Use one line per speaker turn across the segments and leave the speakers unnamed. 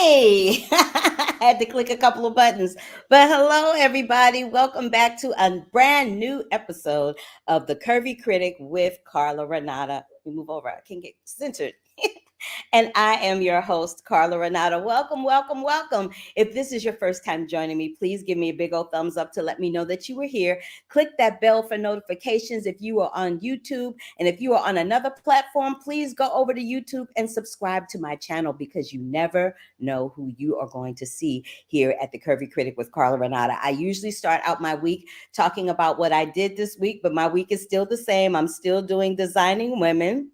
Yay! I had to click a couple of buttons. But hello, everybody. Welcome back to a brand new episode of The Curvy Critic with Carla Renata. We move over. I can get centered. And I am your host, Carla Renata. Welcome, welcome, welcome. If this is your first time joining me, please give me a big old thumbs up to let me know that you were here. Click that bell for notifications if you are on YouTube. And if you are on another platform, please go over to YouTube and subscribe to my channel because you never know who you are going to see here at The Curvy Critic with Carla Renata. I usually start out my week talking about what I did this week, but my week is still the same. I'm still doing Designing Women.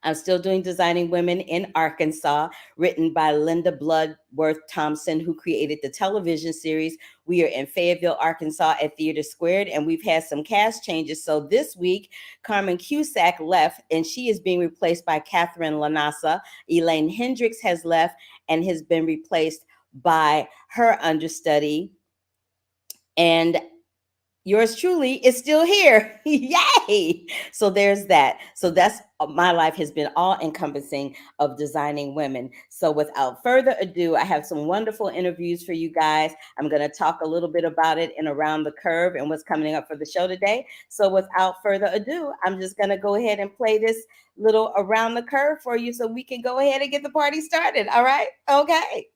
I'm still doing Designing Women in Arkansas, written by Linda Bloodworth Thompson, who created the television series. We are in Fayetteville, Arkansas at Theater Squared, and we've had some cast changes. So this week, Carmen Cusack left, and she is being replaced by Catherine Lanasa. Elaine Hendricks has left and has been replaced by her understudy. And yours truly is still here. Yay! So there's that. So that's my life has been all encompassing of Designing Women. So without further ado, I have some wonderful interviews for you guys. I'm going to talk a little bit about it in Around the Curve and what's coming up for the show today. So without further ado, I'm just going to go ahead and play this little Around the Curve for you so we can go ahead and get the party started. All right? Okay.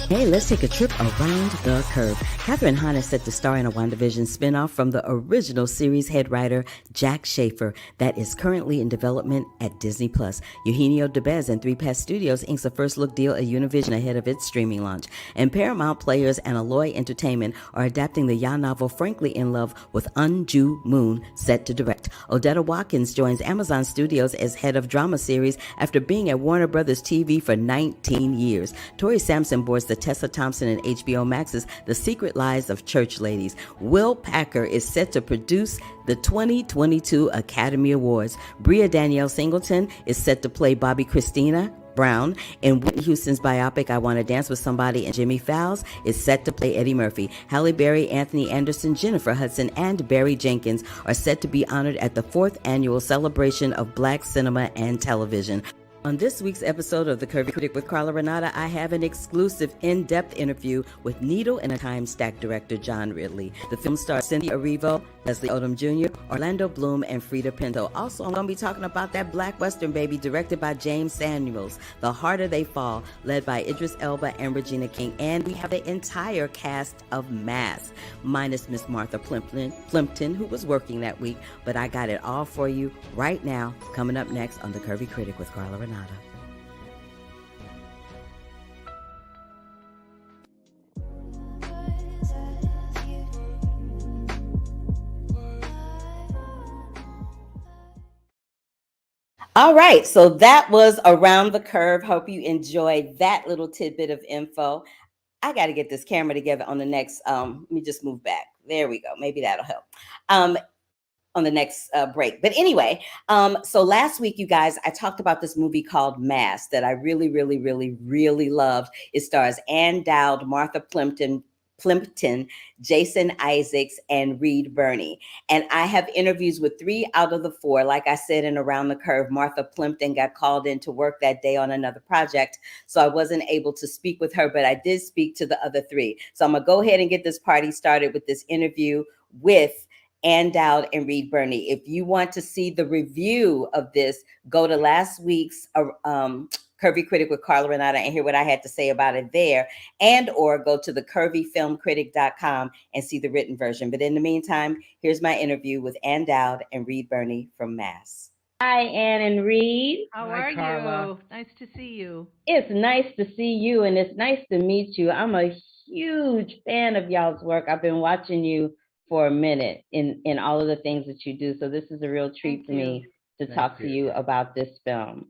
Hey, let's take a trip around the curve. Catherine Hahn is set to star in a WandaVision spinoff from the original series head writer Jack Schaefer that is currently in development at Disney+. Eugenio Debbez and 3 Pass Studios inks a first-look deal at Univision ahead of its streaming launch. And Paramount Players and Alloy Entertainment are adapting the YA novel Frankly in Love with Unju Moon set to direct. Odetta Watkins joins Amazon Studios as head of drama series after being at Warner Brothers TV for 19 years. Tori Sampson boards the Tessa Thompson and HBO Max's The Secret Lives of Church Ladies. Will Packer is set to produce the 2022 Academy Awards. Bria Danielle Singleton is set to play Bobby Christina Brown in Whitney Houston's biopic I Want to Dance with Somebody, and Jimmy Fowles is set to play Eddie Murphy. Halle Berry, Anthony Anderson, Jennifer Hudson, and Barry Jenkins are set to be honored at the 4th annual celebration of Black cinema and television. On this week's episode of The Curvy Critic with Carla Renata, I have an exclusive in-depth interview with Needle and a Timestack director, John Ridley. The film stars Cynthia Erivo, Leslie Odom Jr., Orlando Bloom, and Frida Pinto. Also, I'm going to be talking about that Black Western baby directed by James Samuels, The Harder They Fall, led by Idris Elba and Regina King. And we have the entire cast of Mass, minus Miss Martha Plimpton, who was working that week. But I got it all for you right now, coming up next on The Curvy Critic with Carla Renata. All right, so that was Around the Curve. Hope you enjoyed that little tidbit of info. I got to get this camera together on the next, let me just move back. There we go. Maybe that'll help. On the next break. But anyway, so last week, you guys, I talked about this movie called Mass that I really, really, really, really loved. It stars Dowd, Martha Plimpton, Jason Isaacs, and Reid Birney. And I have interviews with 3 out of the 4. Like I said, in Around the Curve, Martha Plimpton got called in to work that day on another project. So I wasn't able to speak with her, but I did speak to the other 3. So I'm going to go ahead and get this party started with this interview with Dowd and Reid Birney. If you want to see the review of this, go to last week's Curvy Critic with Carla Renata and hear what I had to say about it there, and or go to the curvyfilmcritic.com and see the written version. But in the meantime, here's my interview with Dowd and Reid Birney from Mass. Hi, Ann and Reid.
How are you? Nice to see you.
It's nice to see you, and it's nice to meet you. I'm a huge fan of y'all's work. I've been watching you for a minute in all of the things that you do. So this is a real treat for me to talk to you about this film.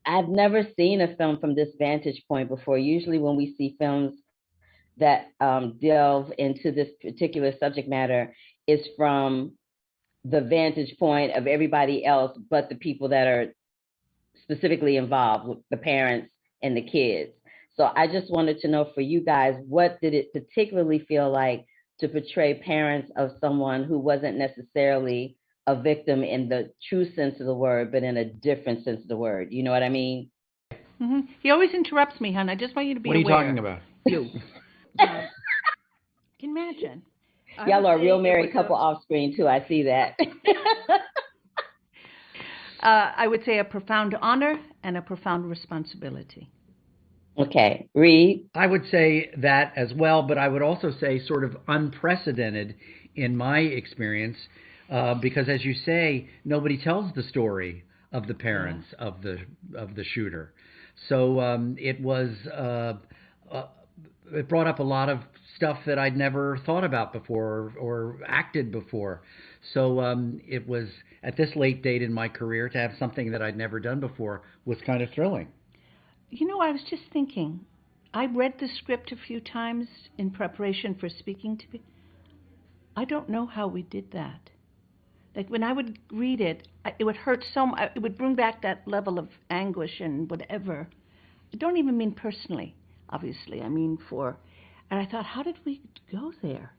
I've never seen a film from this vantage point before. Usually when we see films that delve into this particular subject matter is from the vantage point of everybody else but the people that are specifically involved, the parents and the kids. So I just wanted to know for you guys, what did it particularly feel like to portray parents of someone who wasn't necessarily a victim in the true sense of the word, but in a different sense of the word. You know what I mean?
He always interrupts me, hon. I just want you to be
What are you
aware.
talking about?
You. Can you imagine?
Y'all are a real married couple off screen too. I see that.
I would say a profound honor and a profound responsibility.
Okay, Reid.
I would say that as well, but I would also say sort of unprecedented in my experience, because as you say, nobody tells the story of the parents of the shooter. So it was it brought up a lot of stuff that I'd never thought about before or acted before. So it was at this late date in my career to have something that I'd never done before was kind of thrilling.
You know, I was just thinking, I read the script a few times in preparation for speaking to me. I don't know how we did that. Like when I would read it, it would hurt so much. It would bring back that level of anguish and whatever. I don't even mean personally, obviously. I mean and I thought, how did we go there?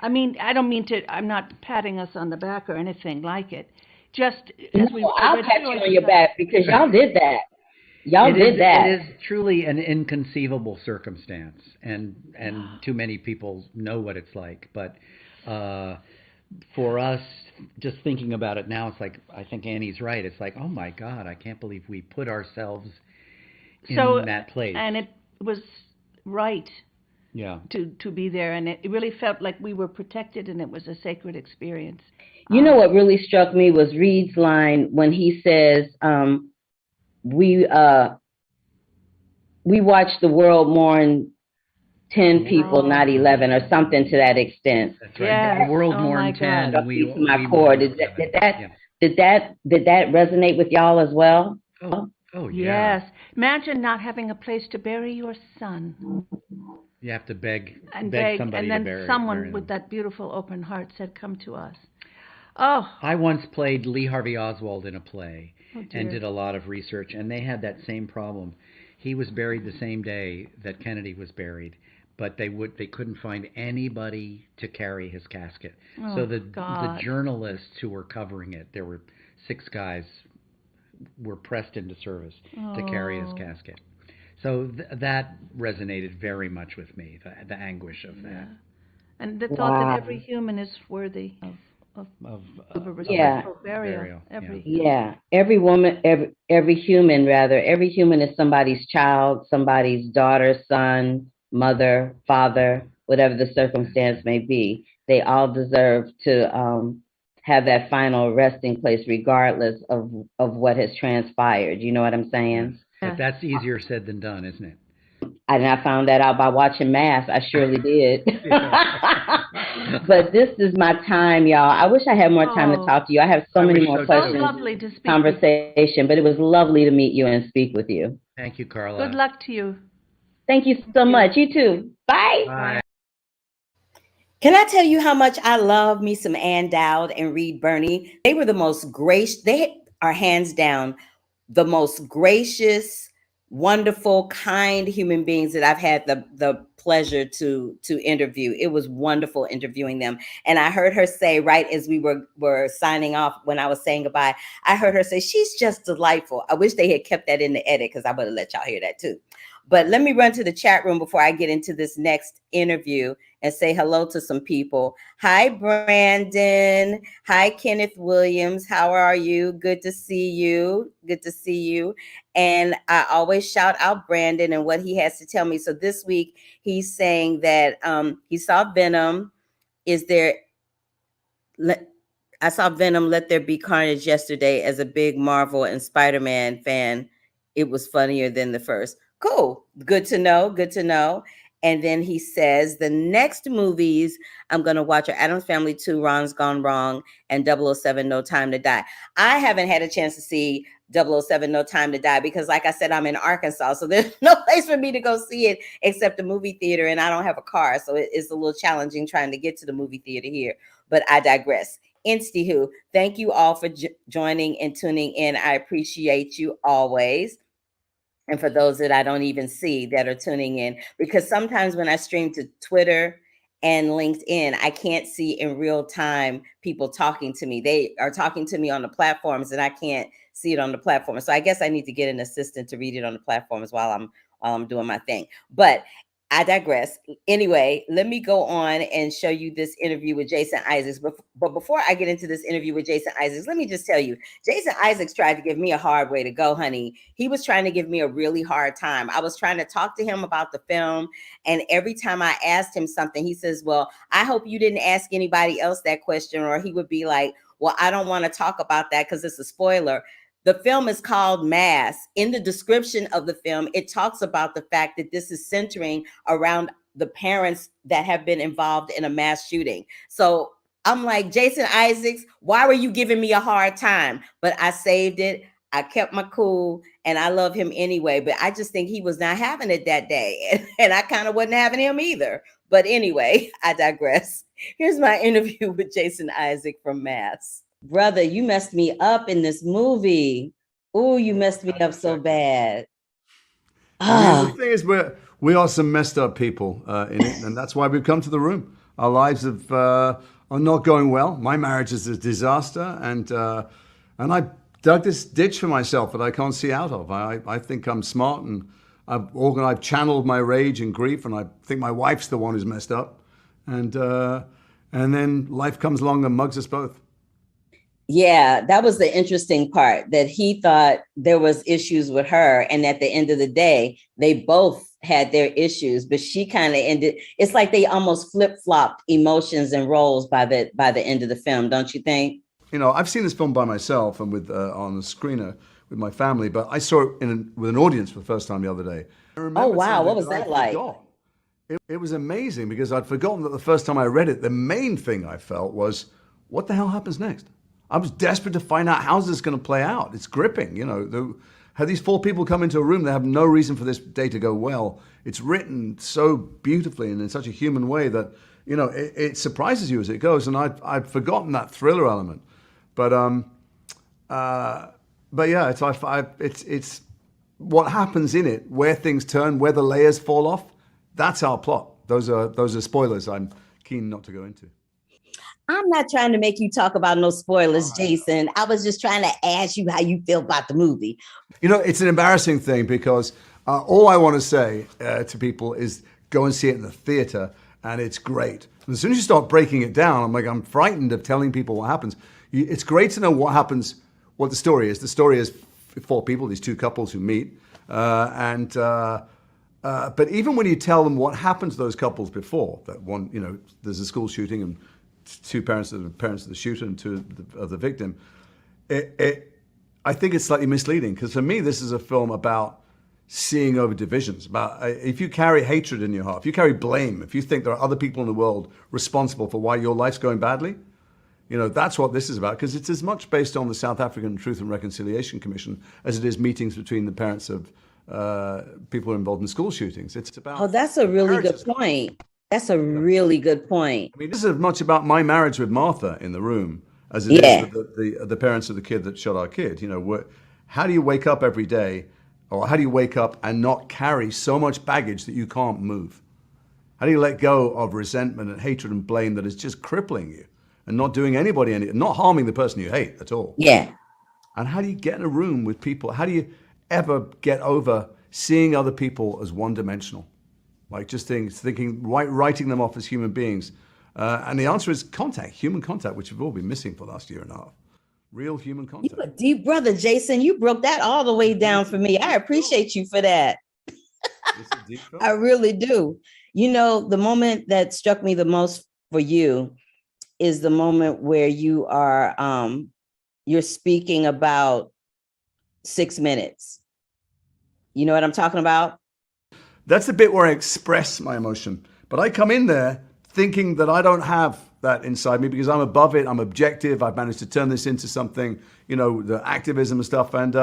I mean, I don't mean to, I'm not patting us on the back or anything like it. Just as we...
I'll pat you on your back because y'all did that. Y'all did that.
It is truly an inconceivable circumstance, and too many people know what it's like. But for us, just thinking about it now, it's like, I think Annie's right. It's like, oh my God, I can't believe we put ourselves in that place.
And it was right to be there, and it really felt like we were protected, and it was a sacred experience.
You know what really struck me was Reid's line when he says, we watched the world mourn 10 people, not 11, or something to that extent.
That's right. Yeah. The world mourned 10. And we
my core. Did that resonate with y'all as well?
Oh yeah.
Yes. Imagine not having a place to bury your son.
You have to beg somebody
and then
to bury
someone with that beautiful open heart said, "Come to us." Oh.
I once played Lee Harvey Oswald in a play and did a lot of research, and they had that same problem. He was buried the same day that Kennedy was buried, but they couldn't find anybody to carry his casket. So the journalists who were covering it, there were 6 guys, were pressed into service to carry his casket. So that resonated very much with me, the anguish of that.
And the thought that every human is worthy of a respectful burial. Every human is somebody's child, somebody's daughter, son, mother, father, whatever the circumstance may be. They all deserve to have that final resting place regardless of what has transpired. You know what I'm saying?
But that's easier said than done, isn't it?
And I found that out by watching Mass. I surely did. But this is my time, y'all. I wish I had more time to talk to you. I have so many more questions.
So lovely to speak
conversation, but it was lovely to meet you and speak with you.
Thank you, Carla.
Good luck to you.
Thank you so much. You too. Bye.
Bye.
Can I tell you how much I love me some Dowd and Reid Birney? They were the most gracious. They are hands down the most gracious, wonderful, kind human beings that I've had the pleasure to interview. It was wonderful interviewing them. And I heard her say, right as we were signing off, when I was saying goodbye, I heard her say, she's just delightful. I wish they had kept that in the edit because I would have let y'all hear that too. But let me run to the chat room before I get into this next interview and say hello to some people. Hi, Brandon. Hi, Kenneth Williams. How are you? Good to see you. Good to see you. And I always shout out Brandon and what he has to tell me. So this week, he's saying that he saw Venom. I saw Venom, Let There Be Carnage yesterday as a big Marvel and Spider-Man fan. It was funnier than the first. Cool. Good to know. Good to know. And then he says, the next movies I'm going to watch are Addams Family 2, Ron's Gone Wrong, and 007, No Time to Die. I haven't had a chance to see 007, No Time to Die because, like I said, I'm in Arkansas. So there's no place for me to go see it except the movie theater, and I don't have a car. So it's a little challenging trying to get to the movie theater here. But I digress. Insti-hoo, thank you all for joining and tuning in. I appreciate you always. And for those that I don't even see that are tuning in, because sometimes when I stream to Twitter and LinkedIn, I can't see in real time people talking to me. They are talking to me on the platforms and I can't see it on the platform. So I guess I need to get an assistant to read it on the platforms while I'm doing my thing. But I digress. Anyway, let me go on and show you this interview with Jason Isaacs. But before I get into this interview with Jason Isaacs, let me just tell you, Jason Isaacs tried to give me a hard way to go, honey. He was trying to give me a really hard time. I was trying to talk to him about the film, and every time I asked him something, he says, well, I hope you didn't ask anybody else that question. Or he would be like, well, I don't want to talk about that because it's a spoiler. The film is called Mass. In the description of the film, it talks about the fact that this is centering around the parents that have been involved in a mass shooting. So I'm like, Jason Isaacs, why were you giving me a hard time? But I saved it. I kept my cool, and I love him anyway. But I just think he was not having it that day. And I kind of wasn't having him either. But anyway, I digress. Here's my interview with Jason Isaacs from Mass. Brother, you messed me up in this movie. Oh, you messed me up so bad.
I mean, the thing is, we are some messed up people in it, and that's why we've come to the room. Our lives are not going well. My marriage is a disaster, and I dug this ditch for myself that I can't see out of. I think I'm smart, and I've channeled my rage and grief, and I think my wife's the one who's messed up, and then life comes along and mugs us both.
Yeah, that was the interesting part, that he thought there was issues with her. And at the end of the day, they both had their issues, but she kind of ended. It's like they almost flip-flopped emotions and roles by the end of the film, don't you think?
You know, I've seen this film by myself and with on a screener with my family, but I saw it with an audience for the first time the other day.
Oh, wow. What was that like?
It was amazing because I'd forgotten that the first time I read it, the main thing I felt was, what the hell happens next? I was desperate to find out how's this going to play out. It's gripping, you know. Have these four people come into a room, they have no reason for this day to go well. It's written so beautifully and in such a human way that, you know, it surprises you as it goes. And I'd forgotten that thriller element. But yeah, it's what happens in it, where things turn, where the layers fall off. That's our plot. Those are spoilers I'm keen not to go into.
I'm not trying to make you talk about no spoilers, Jason. I was just trying to ask you how you feel about the movie.
You know, it's an embarrassing thing because all I want to say to people is go and see it in the theater, and it's great. And as soon as you start breaking it down, I'm frightened of telling people what happens. It's great to know what happens, what the story is. The story is four people, these two couples who meet, but even when you tell them what happened to those couples before, that one, you know, there's a school shooting and two parents of the shooter and two of the victim, I think it's slightly misleading because for me this is a film about seeing over divisions. About if you carry hatred in your heart, if you carry blame, if you think there are other people in the world responsible for why your life's going badly, you know, that's what this is about, because it's as much based on the South African Truth and Reconciliation Commission as it is meetings between the parents of people involved in school shootings. It's about.
Oh, that's a really good point. That's a really good point.
I mean, this is as much about my marriage with Martha in the room as it is with the parents of the kid that shot our kid. You know, how do you wake up every day, or how do you wake up and not carry so much baggage that you can't move? How do you let go of resentment and hatred and blame that is just crippling you and not doing anybody any, not harming the person you hate at all?
Yeah.
And how do you get in a room with people? How do you ever get over seeing other people as one-dimensional? Like just thinking, writing them off as human beings. And the answer is contact, human contact, which we've all been missing for the last year and a half. Real human contact.
You're a deep brother, Jason. You broke that all the way down for me. I appreciate you for that. I really do. You know, the moment that struck me the most for you is the moment where you are, you're speaking about 6 minutes. You know what I'm talking about?
That's the bit where I express my emotion. But I come in there thinking that I don't have that inside me because I'm above it. I'm objective. I've managed to turn this into something, you know, the activism and stuff. And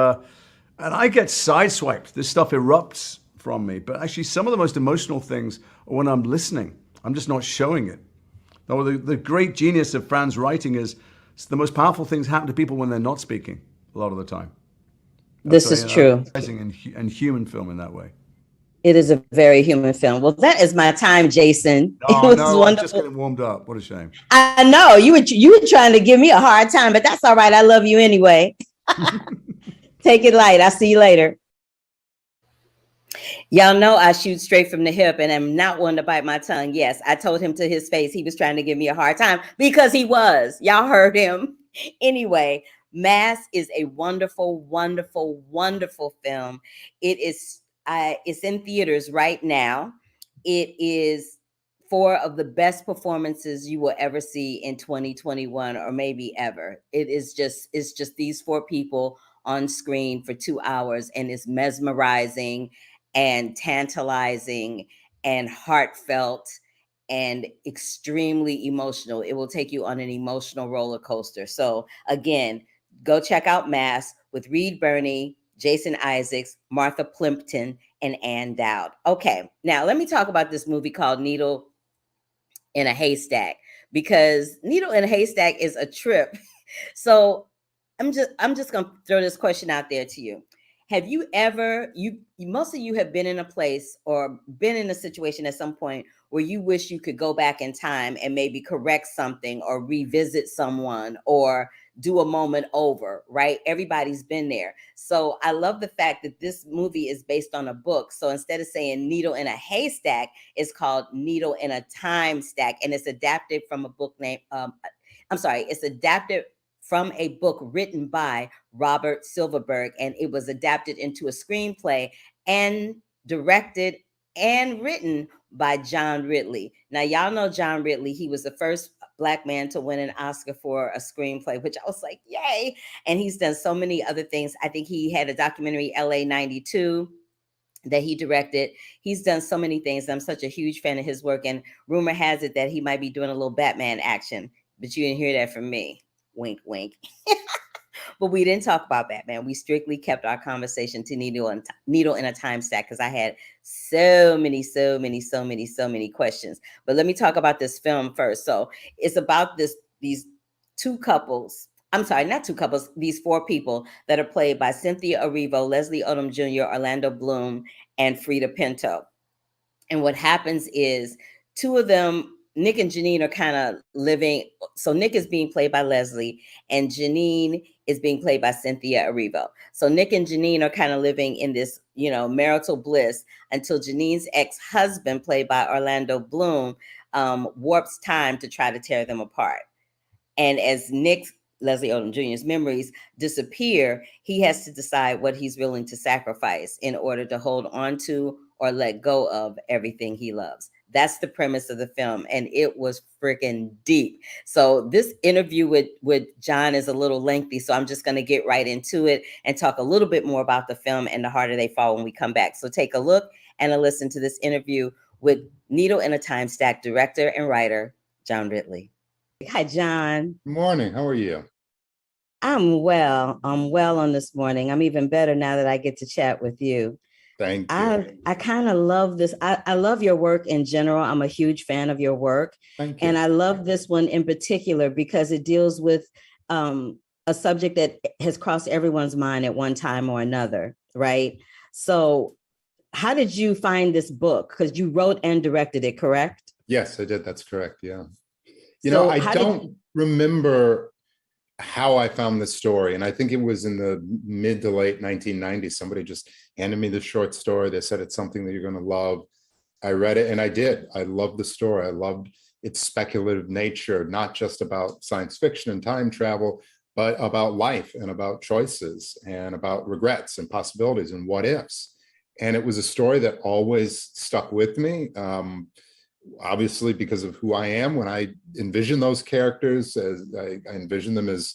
I get sideswiped. This stuff erupts from me. But actually, some of the most emotional things are when I'm listening. I'm just not showing it. Now, the great genius of Fran's writing is the most powerful things happen to people when they're not speaking a lot of the time.
This is true.
And human film in that way.
It is a very human film. Well, that is my time, Jason. It
Oh
was
no, I'm just
wonderful.
getting warmed up. What a shame.
I know you were trying to give me a hard time, but that's all right. I love you anyway. Take it light. I'll see you later. Y'all know I shoot straight from the hip and I'm not one to bite my tongue. Yes, I told him to his face he was trying to give me a hard time because he was. Y'all heard him. Anyway, Mass is a wonderful, wonderful, wonderful film. It's in theaters right now. It is four of the best performances you will ever see in 2021 or maybe ever. It's just these four people on screen for 2 hours and it's mesmerizing and tantalizing and heartfelt and extremely emotional. It will take you on an emotional roller coaster. So again, go check out Mass with Reid, Birney, Jason Isaacs, Martha Plimpton, and Ann Dowd. Okay, now let me talk about this movie called Needle in a Haystack, because Needle in a Haystack is a trip. So I'm just gonna throw this question out there to you. Have you ever, most of you have been in a place or been in a situation at some point where you wish you could go back in time and maybe correct something or revisit someone or do a moment over, right? Everybody's been there. So I love the fact that this movie is based on a book. So instead of saying Needle in a Haystack, it's called Needle in a Time Stack, and it's adapted from a book named it's adapted from a book written by Robert Silverberg, and it was adapted into a screenplay and directed and written by John Ridley. Now, y'all know John Ridley. He was the first Black man to win an Oscar for a screenplay, which I was like, yay. And he's done so many other things. I think he had a documentary, LA 92, that he directed. He's done so many things. I'm such a huge fan of his work. And rumor has it that he might be doing a little Batman action, but you didn't hear that from me. Wink, wink. But we didn't talk about Batman. We strictly kept our conversation to Needle in a Time Stack because I had so many questions. But let me talk about this film first. So it's about these two couples. I'm sorry, not two couples, these four people that are played by Cynthia Erivo, Leslie Odom Jr., Orlando Bloom, and Frida Pinto. And what happens is two of them, Nick and Janine, are kind of living. So Nick is being played by Leslie and Janine is being played by Cynthia Erivo. So Nick and Janine are kind of living in this, marital bliss until Janine's ex-husband, played by Orlando Bloom, warps time to try to tear them apart. And as Nick, Leslie Odom Jr.'s memories disappear, he has to decide what he's willing to sacrifice in order to hold on to or let go of everything he loves. That's the premise of the film, and it was freaking deep. So this interview with John is a little lengthy, so I'm just going to get right into it and talk a little bit more about the film and The Harder They Fall when we come back. So take a look and a listen to this interview with Needle in a Time Stack director and writer, John Ridley. Hi, John.
Good morning. How are you?
I'm well. I'm well on this morning. I'm even better now that I get to chat with you.
Thank you.
I kind of love this. I love your work in general. I'm a huge fan of your work.
Thank you.
And I love this one in particular because it deals with a subject that has crossed everyone's mind at one time or another, right? So how did you find this book? Because you wrote and directed it, correct?
Yes, I did. That's correct. Yeah. I don't remember how I found this story. And I think it was in the mid to late 1990s. Somebody just handed me the short story. They said, it's something that you're going to love. I read it and I did. I loved the story. I loved its speculative nature, not just about science fiction and time travel, but about life and about choices and about regrets and possibilities and what ifs. And it was a story that always stuck with me. Obviously, because of who I am, when I envision those characters, as I envision them as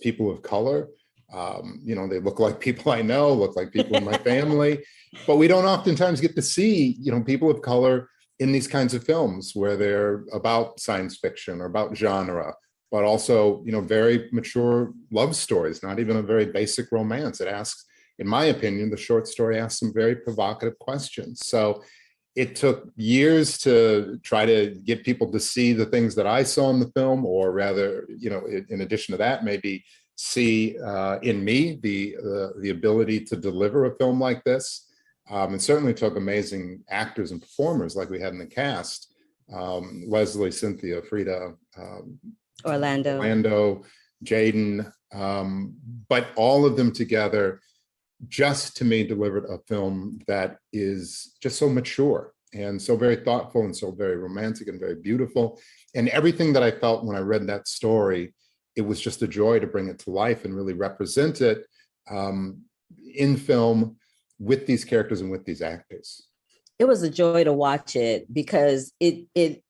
people of color. They look like people I know, look like people in my family, but we don't oftentimes get to see, people of color in these kinds of films where they're about science fiction or about genre, but also, very mature love stories, not even a very basic romance. It asks, in my opinion, the short story asks some very provocative questions. So it took years to try to get people to see the things that I saw in the film, or rather, in addition to that, maybe see in me the ability to deliver a film like this. And certainly took amazing actors and performers like we had in the cast. Leslie, Cynthia, Frida, Orlando, Jaden, but all of them together just to me delivered a film that is just so mature and so very thoughtful and so very romantic and very beautiful. And everything that I felt when I read that story, it was just a joy to bring it to life and really represent it in film with these characters and with these actors.
It was a joy to watch it because it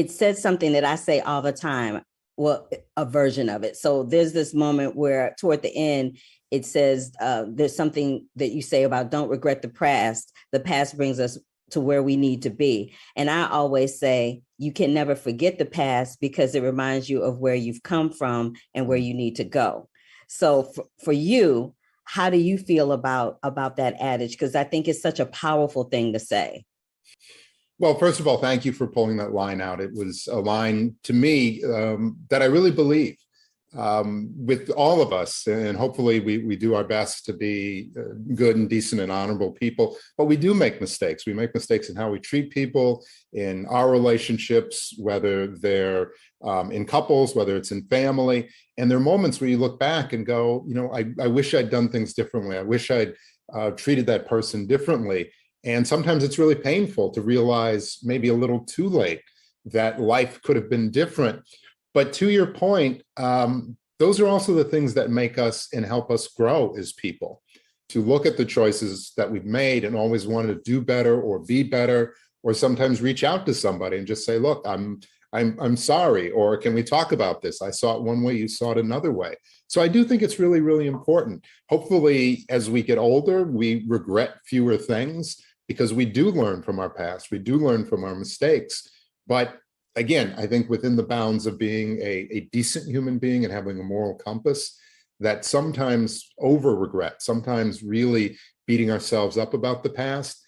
said something that I say all the time. Well, a version of it. So there's this moment where toward the end, it says there's something that you say about don't regret the past. The past brings us to where we need to be. And I always say you can never forget the past because it reminds you of where you've come from and where you need to go. So for you, how do you feel about that adage? Because I think it's such a powerful thing to say.
Well, first of all, thank you for pulling that line out. It was a line to me that I really believe with all of us. And hopefully we do our best to be good and decent and honorable people. But we do make mistakes. We make mistakes in how we treat people, in our relationships, whether they're in couples, whether it's in family. And there are moments where you look back and go, you know, I wish I'd done things differently. I wish I'd treated that person differently. And sometimes it's really painful to realize maybe a little too late that life could have been different. But to your point, those are also the things that make us and help us grow as people, to look at the choices that we've made and always want to do better or be better, or sometimes reach out to somebody and just say, look, I'm sorry, or can we talk about this? I saw it one way, you saw it another way. So I do think it's really, really important. Hopefully, as we get older, we regret fewer things because we do learn from our past. We do learn from our mistakes. But again, I think within the bounds of being a decent human being and having a moral compass, that sometimes over regret, sometimes really beating ourselves up about the past.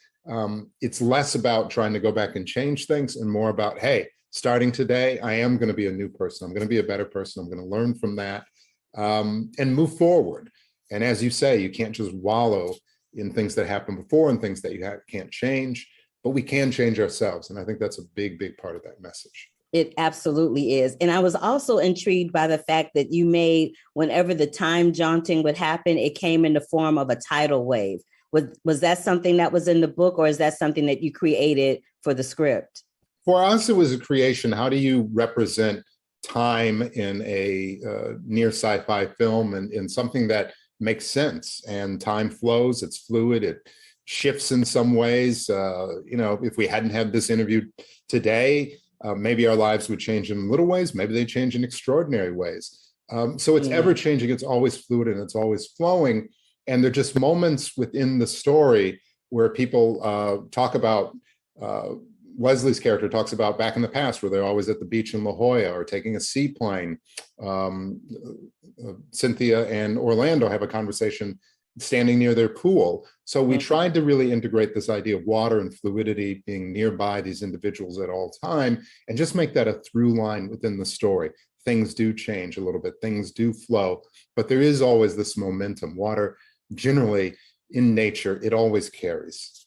It's less about trying to go back and change things and more about, hey, starting today, I am going to be a new person. I'm going to be a better person. I'm going to learn from that and move forward. And as you say, you can't just wallow in things that happened before and things that you can't change, but we can change ourselves. And I think that's a big, big part of that message.
It absolutely is. And I was also intrigued by the fact that you made, whenever the time jaunting would happen, it came in the form of a tidal wave. Was that something that was in the book, or is that something that you created for the script?
For us, it was a creation. How do you represent time in a near sci-fi film and in something that makes sense? And time flows, it's fluid, it shifts in some ways. You know, if we hadn't had this interview today, maybe our lives would change in little ways, maybe they change in extraordinary ways. So it's ever changing, it's always fluid and it's always flowing. And there are just moments within the story where people talk about, Leslie's character talks about back in the past where they're always at the beach in La Jolla or taking a seaplane. Cynthia and Orlando have a conversation standing near their pool. So we tried to really integrate this idea of water and fluidity being nearby these individuals at all time and just make that a through line within the story. Things do change a little bit, things do flow, but there is always this momentum. Water, generally in nature, it always carries.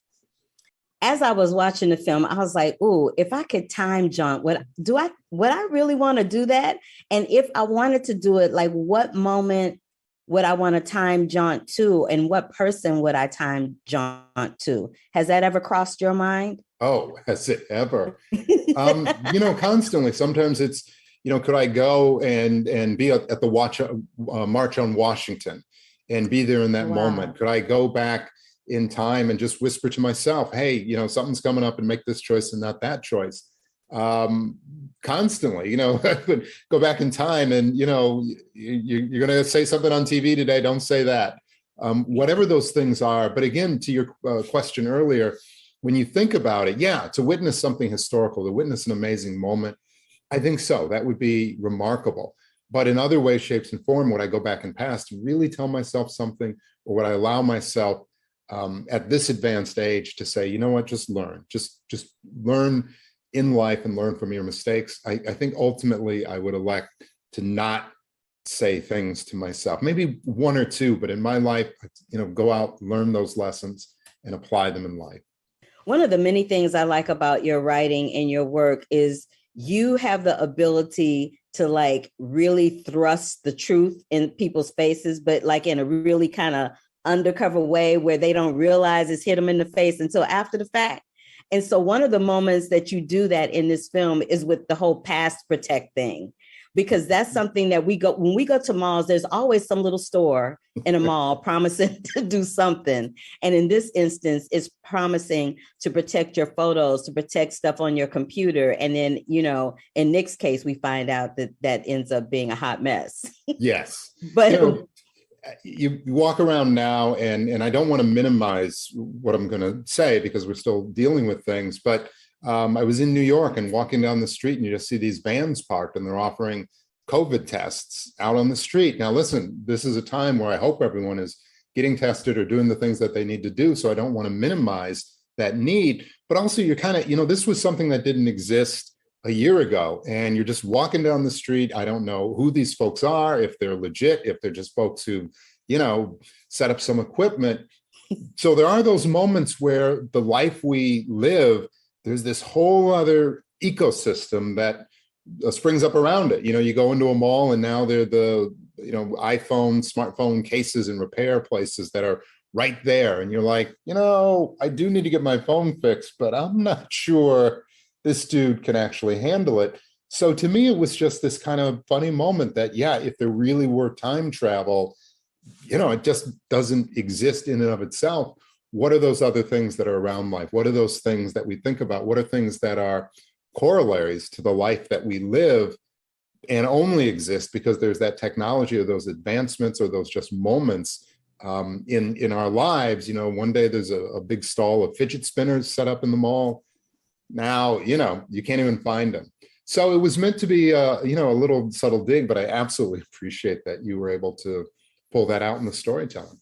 As I was watching the film, I was like, ooh, if I could time jaunt, would I really want to do that? And if I wanted to do it, like what moment would I want to time jaunt to, and what person would I time jaunt to? Has that ever crossed your mind?
Oh, has it ever? You know, constantly. Sometimes it's, you know, could I go and be at the March on Washington and be there in that moment? Could I go back in time and just whisper to myself, hey, you know, something's coming up and make this choice and not that choice? Constantly, you know, I would go back in time and, you know, you're going to say something on TV today, don't say that. Whatever those things are. But again, to your question earlier, when you think about it, yeah, to witness something historical, to witness an amazing moment, I think so. That would be remarkable. But in other ways, shapes, and form, would I go back in past to really tell myself something, or would I allow myself at this advanced age to say, you know what, just learn, just learn in life and learn from your mistakes? I think ultimately I would elect to not say things to myself, maybe one or two, but in my life, you know, go out, learn those lessons and apply them in life.
One of the many things I like about your writing and your work is you have the ability to like really thrust the truth in people's faces, but like in a really kind of undercover way where they don't realize it's hit them in the face until after the fact. And so one of the moments that you do that in this film is with the whole past protect thing, because that's something that when we go to malls, there's always some little store in a mall promising to do something. And in this instance, it's promising to protect your photos, to protect stuff on your computer. And then, in Nick's case, we find out that ends up being a hot mess.
Yes.
But
you walk around now, and I don't want to minimize what I'm going to say because we're still dealing with things, but I was in New York and walking down the street and you just see these vans parked and they're offering COVID tests out on the street. Now, listen, this is a time where I hope everyone is getting tested or doing the things that they need to do. So I don't want to minimize that need, but also you're kind of, this was something that didn't exist a year ago, and you're just walking down the street. I don't know who these folks are, if they're legit, if they're just folks who, set up some equipment. So there are those moments where the life we live, there's this whole other ecosystem that springs up around it. You go into a mall and now they're the, iPhone, smartphone cases and repair places that are right there. And you're like, I do need to get my phone fixed, but I'm not sure this dude can actually handle it. So to me, it was just this kind of funny moment that, if there really were time travel, it just doesn't exist in and of itself. What are those other things that are around life? What are those things that we think about? What are things that are corollaries to the life that we live and only exist because there's that technology or those advancements or those just moments in our lives? One day there's a big stall of fidget spinners set up in the mall. Now, you can't even find them. So it was meant to be, a little subtle dig, but I absolutely appreciate that you were able to pull that out in the storytelling.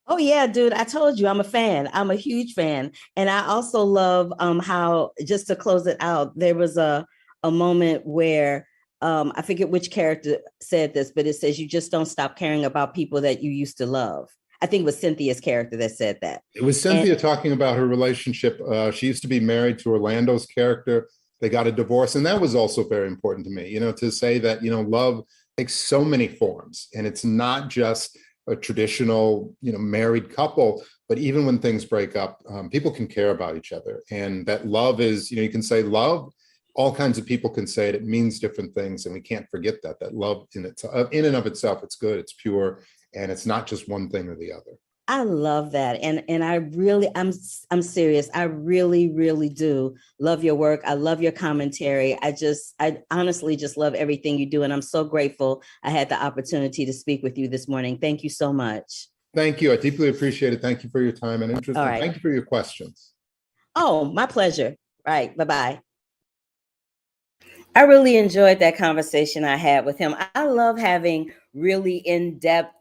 Oh yeah, dude, I told you I'm a fan. I'm a huge fan. And I also love how, just to close it out, there was a moment where I forget which character said this, but it says you just don't stop caring about people that you used to love. I think it was Cynthia's character that said that.
It was Cynthia talking about her relationship. She used to be married to Orlando's character. They got a divorce. And that was also very important to me, to say that, love takes so many forms. And it's not just a traditional, married couple, but even when things break up, people can care about each other. And that love is, you can say love, all kinds of people can say it. It means different things. And we can't forget that love in and of itself, it's good, it's pure, and it's not just one thing or the other.
I love that. And I really, I'm serious. I really, really do love your work. I love your commentary. I honestly just love everything you do. And I'm so grateful I had the opportunity to speak with you this morning. Thank you so much.
Thank you. I deeply appreciate it. Thank you for your time and interest.
All
And
right.
thank you for your questions.
Oh, my pleasure. All right. Bye-bye. I really enjoyed that conversation I had with him. I love having really in-depth,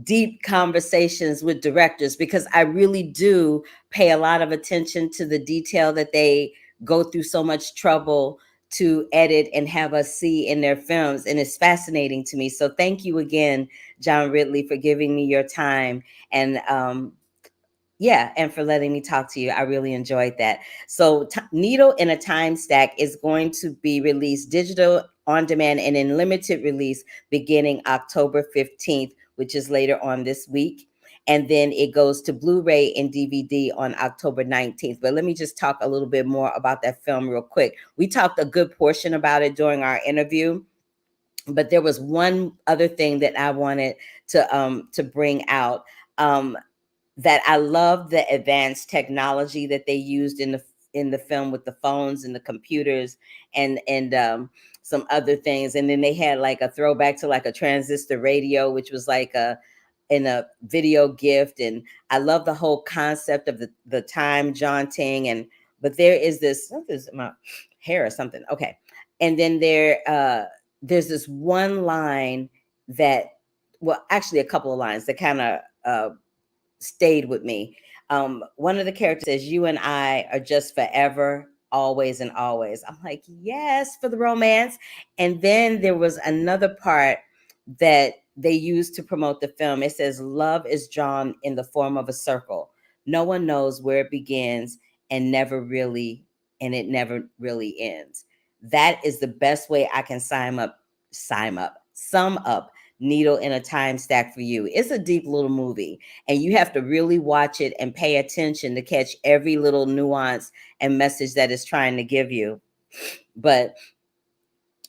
deep conversations with directors, because I really do pay a lot of attention to the detail that they go through so much trouble to edit and have us see in their films. And it's fascinating to me. So thank you again, John Ridley, for giving me your time and and for letting me talk to you. I really enjoyed that. So Needle in a Time Stack is going to be released digital, on demand, and in limited release beginning October 15th, which is later on this week. And then it goes to Blu-ray and DVD on October 19th. But let me just talk a little bit more about that film real quick. We talked a good portion about it during our interview, but there was one other thing that I wanted to bring out. That I love the advanced technology that they used in the film with the phones and the computers and some other things. And then they had like a throwback to like a transistor radio, which was like in a video gift. And I love the whole concept of the time jaunting. But there is this, is my hair or something. Okay. And then there's this one line that, well, actually a couple of lines that kind of stayed with me. One of the characters says, "You and I are just forever, always and always." I'm like, yes, for the romance. And then there was another part that they used to promote the film. It says, "Love is drawn in the form of a circle. No one knows where it begins and it never really ends. That is the best way I can sum up Needle in a Time Stack for you. It's a deep little movie, and you have to really watch it and pay attention to catch every little nuance and message that it's trying to give you. But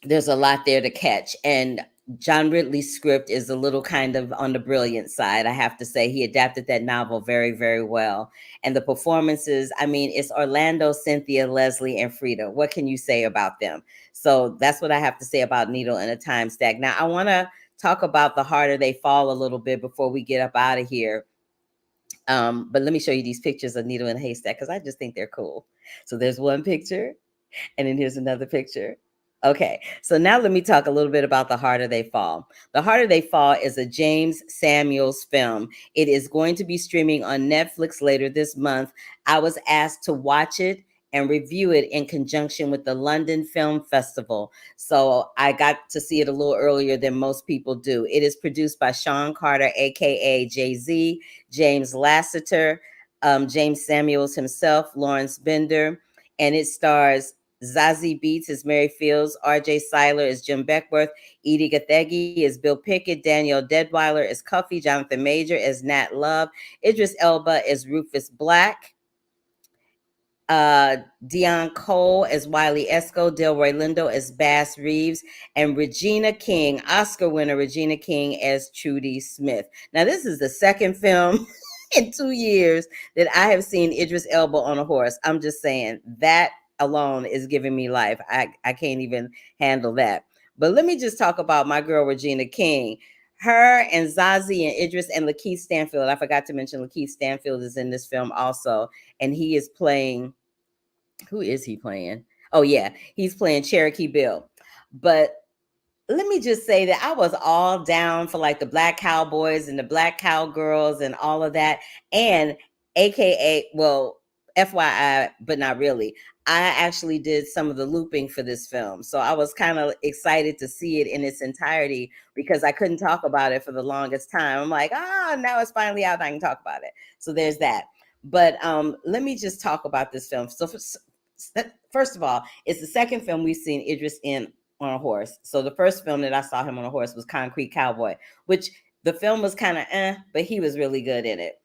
there's a lot there to catch. And John Ridley's script is a little kind of on the brilliant side. I have to say, he adapted that novel very, very well. And the performances, I mean, it's Orlando, Cynthia, Leslie, and Frida. What can you say about them? So that's what I have to say about Needle in a Time Stack. Now, I want to talk about The Harder They Fall a little bit before we get up out of here. But let me show you these pictures of Needle in a Haystack, because I just think they're cool. So there's one picture, and then here's another picture. Okay, so now let me talk a little bit about The Harder They Fall. The Harder They Fall is a James Samuels film. It is going to be streaming on Netflix later this month. I was asked to watch it and review it in conjunction with the London Film Festival. So I got to see it a little earlier than most people do. It is produced by Sean Carter, aka Jay-Z, James Lasseter, James Samuels himself, Lawrence Bender, and it stars Zazie Beetz as Mary Fields, R.J. Seiler as Jim Beckworth, Edie Gathegi as Bill Pickett, Danielle Deadweiler as Cuffy, Jonathan Major as Nat Love, Idris Elba as Rufus Black, Dion Cole as Wiley Esco, Delroy Lindo as Bass Reeves, and Regina King, Oscar winner Regina King as Trudy Smith. Now, this is the second film in 2 years that I have seen Idris Elba on a horse. I'm just saying that alone is giving me life. I can't even handle that. But let me just talk about my girl Regina King. Her and Zazie and Idris and Lakeith Stanfield. I forgot to mention Lakeith Stanfield is in this film also, and he is playing. Who is he playing? Oh yeah, he's playing Cherokee Bill. But let me just say that I was all down for like the Black Cowboys and the Black Cowgirls and all of that. And AKA, well, FYI, but not really. I actually did some of the looping for this film. So I was kind of excited to see it in its entirety because I couldn't talk about it for the longest time. I'm like, now it's finally out and I can talk about it. So there's that. But let me just talk about this film. So first of all, it's the second film we've seen Idris in on a horse. So the first film that I saw him on a horse was Concrete Cowboy, which the film was kind of but he was really good in it.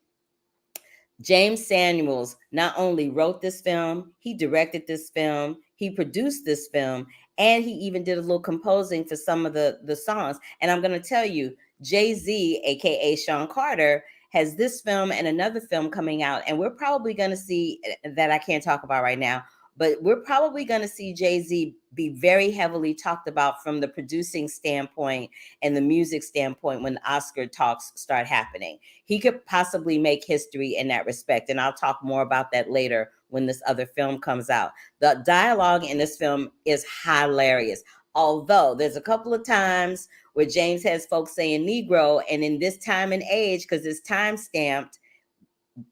James Samuels not only wrote this film, he directed this film, he produced this film, and he even did a little composing for some of the songs. And I'm going to tell you, Jay-Z, aka Sean Carter, has this film and another film coming out, and we're probably going to see that I can't talk about right now, but we're probably going to see Jay-Z be very heavily talked about from the producing standpoint and the music standpoint when the Oscar talks start happening. He could possibly make history in that respect, and I'll talk more about that later when this other film comes out. The dialogue in this film is hilarious, although there's a couple of times where James has folks saying Negro, and in this time and age, because it's time stamped,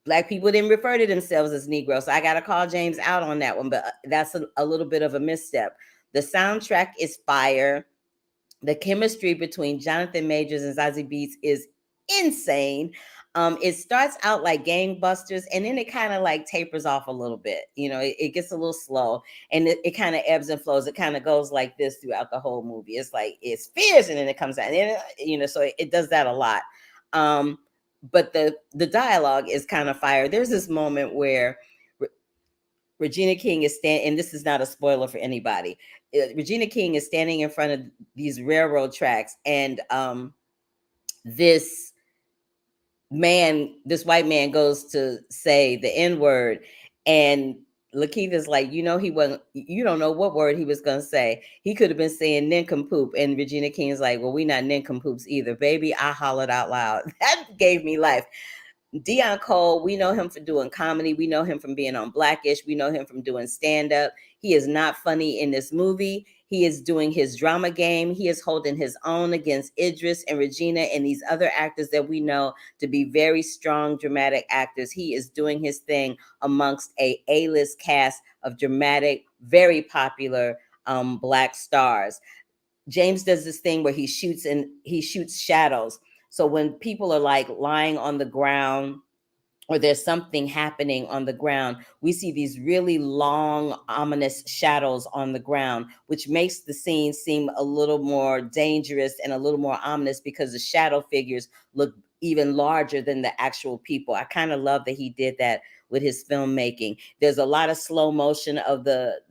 Black people didn't refer to themselves as Negro. So I got to call James out on that one, but that's a little bit of a misstep. The soundtrack is fire. The chemistry between Jonathan Majors and Zazie Beetz is insane. It starts out like gangbusters, and then it kind of like tapers off a little bit. You know, it gets a little slow, and it kind of ebbs and flows. It kind of goes like this throughout the whole movie. It's like it's fierce, and then it comes out, and so it does that a lot. But the dialogue is kind of fire. There's this moment where Regina King is standing, and this is not a spoiler for anybody. Regina King is standing in front of these railroad tracks, and this white man goes to say the N-word, and Lakeith is like, you don't know what word he was going to say. He could have been saying nincompoop. And Regina King is like, well, we not nincompoops either. Baby, I hollered out loud. That gave me life. Dion Cole, we know him for doing comedy. We know him from being on Blackish. We know him from doing stand-up. He is not funny in this movie. He is doing his drama game. He is holding his own against Idris and Regina and these other actors that we know to be very strong, dramatic actors. He is doing his thing amongst a A-list cast of dramatic, very popular Black stars. James does this thing where he shoots shadows. So when people are like lying on the ground or there's something happening on the ground, we see these really long, ominous shadows on the ground, which makes the scene seem a little more dangerous and a little more ominous because the shadow figures look even larger than the actual people. I kind of love that he did that with his filmmaking. There's a lot of slow motion of the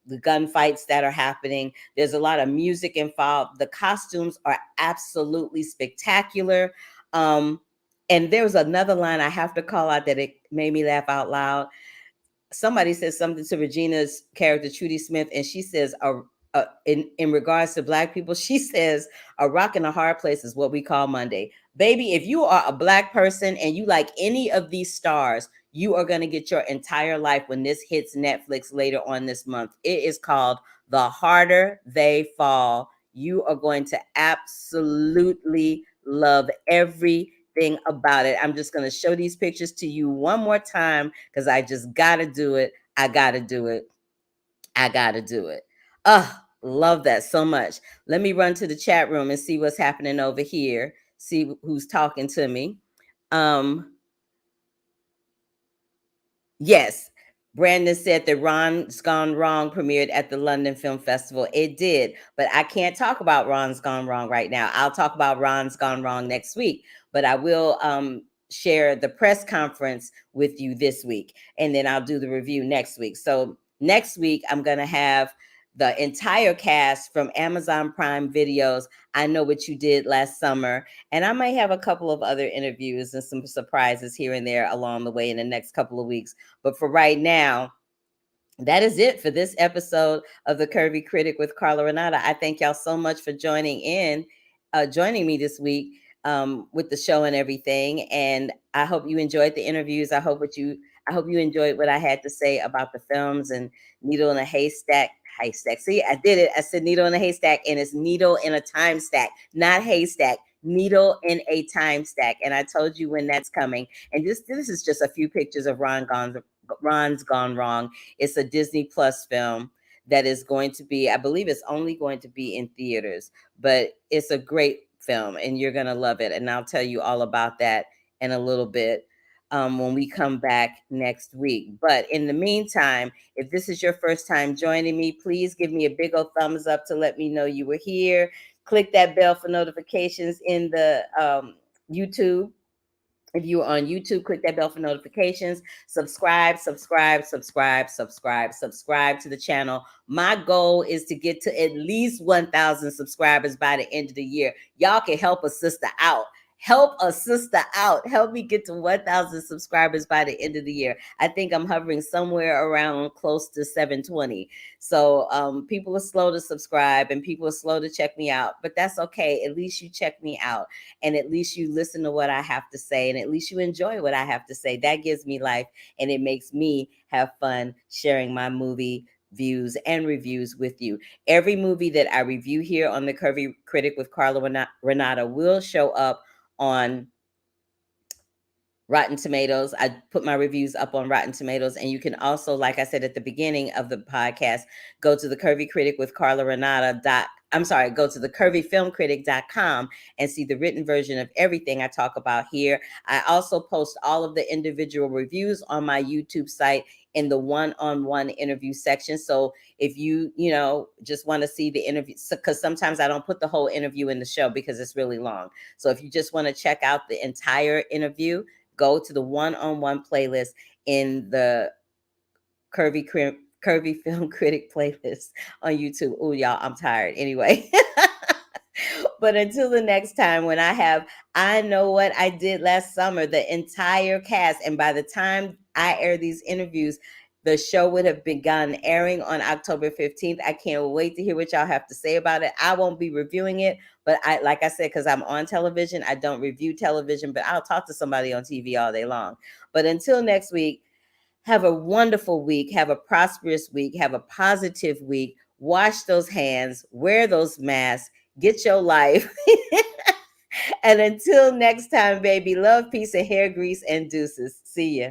gunfights that are happening. There's a lot of music involved. The costumes are absolutely spectacular. And there was another line I have to call out that it made me laugh out loud. Somebody says something to Regina's character, Trudy Smith, and she says, in regards to Black people, she says, a rock and a hard place is what we call Monday. Baby, if you are a Black person and you like any of these stars, you are going to get your entire life when this hits Netflix later on this month. It is called The Harder They Fall. You are going to absolutely love everything about it. I'm just going to show these pictures to you one more time because I just got to do it. I got to do it. I got to do it. Love that so much. Let me run to the chat room and see what's happening over here. See who's talking to me. Yes. Brandon said that Ron's Gone Wrong premiered at the London Film Festival. It did, but I can't talk about Ron's Gone Wrong right now. I'll talk about Ron's Gone Wrong next week, but I will share the press conference with you this week, and then I'll do the review next week. So next week, I'm going to have the entire cast from Amazon Prime Videos. I Know What You Did Last Summer. And I might have a couple of other interviews and some surprises here and there along the way in the next couple of weeks. But for right now, that is it for this episode of The Curvy Critic with Carla Renata. I thank y'all so much for joining me this week with the show and everything. And I hope you enjoyed the interviews. I hope you enjoyed what I had to say about the films and Needle in a Haystack. See, I did it. I said needle in a haystack, and it's needle in a time stack, not haystack. Needle in a time stack. And I told you when that's coming. And this is just a few pictures of Ron's Gone Wrong. It's a Disney Plus film that is going to be, I believe it's only going to be in theaters, but it's a great film and you're going to love it. And I'll tell you all about that in a little bit when we come back next week. But in the meantime, if this is your first time joining me, please give me a big old thumbs up to let me know you were here. Click that bell for notifications in the YouTube. If you are on YouTube, click that bell for notifications. Subscribe to the channel. My goal is to get to at least 1,000 subscribers by the end of the year. Y'all can help a sister out. Help me get to 1,000 subscribers by the end of the year. I think I'm hovering somewhere around close to 720. So people are slow to subscribe and people are slow to check me out, but that's okay. At least you check me out and at least you listen to what I have to say and at least you enjoy what I have to say. That gives me life and it makes me have fun sharing my movie views and reviews with you. Every movie that I review here on The Curvy Critic with Carla Renata will show up on Rotten Tomatoes. I put my reviews up on Rotten Tomatoes. And you can also, like I said at the beginning of the podcast, go to the Curvy Critic with Carla Renata. Go to thecurvyfilmcritic.com and see the written version of everything I talk about here. I also post all of the individual reviews on my YouTube site in the one-on-one interview section. So if you just want to see the interview, because sometimes I don't put the whole interview in the show because it's really long. So if you just want to check out the entire interview, go to the one-on-one playlist in the Curvy Film Critic playlist on YouTube. Oh, y'all, I'm tired. Anyway. But until the next time when I Know What I Did Last Summer, the entire cast, and by the time I air these interviews, the show would have begun airing on October 15th. I can't wait to hear what y'all have to say about it. I won't be reviewing it, but like I said, because I'm on television, I don't review television, but I'll talk to somebody on TV all day long. But until next week, have a wonderful week. Have a prosperous week. Have a positive week. Wash those hands. Wear those masks. Get your life. And until next time, baby, love, peace, and hair grease and deuces. See ya.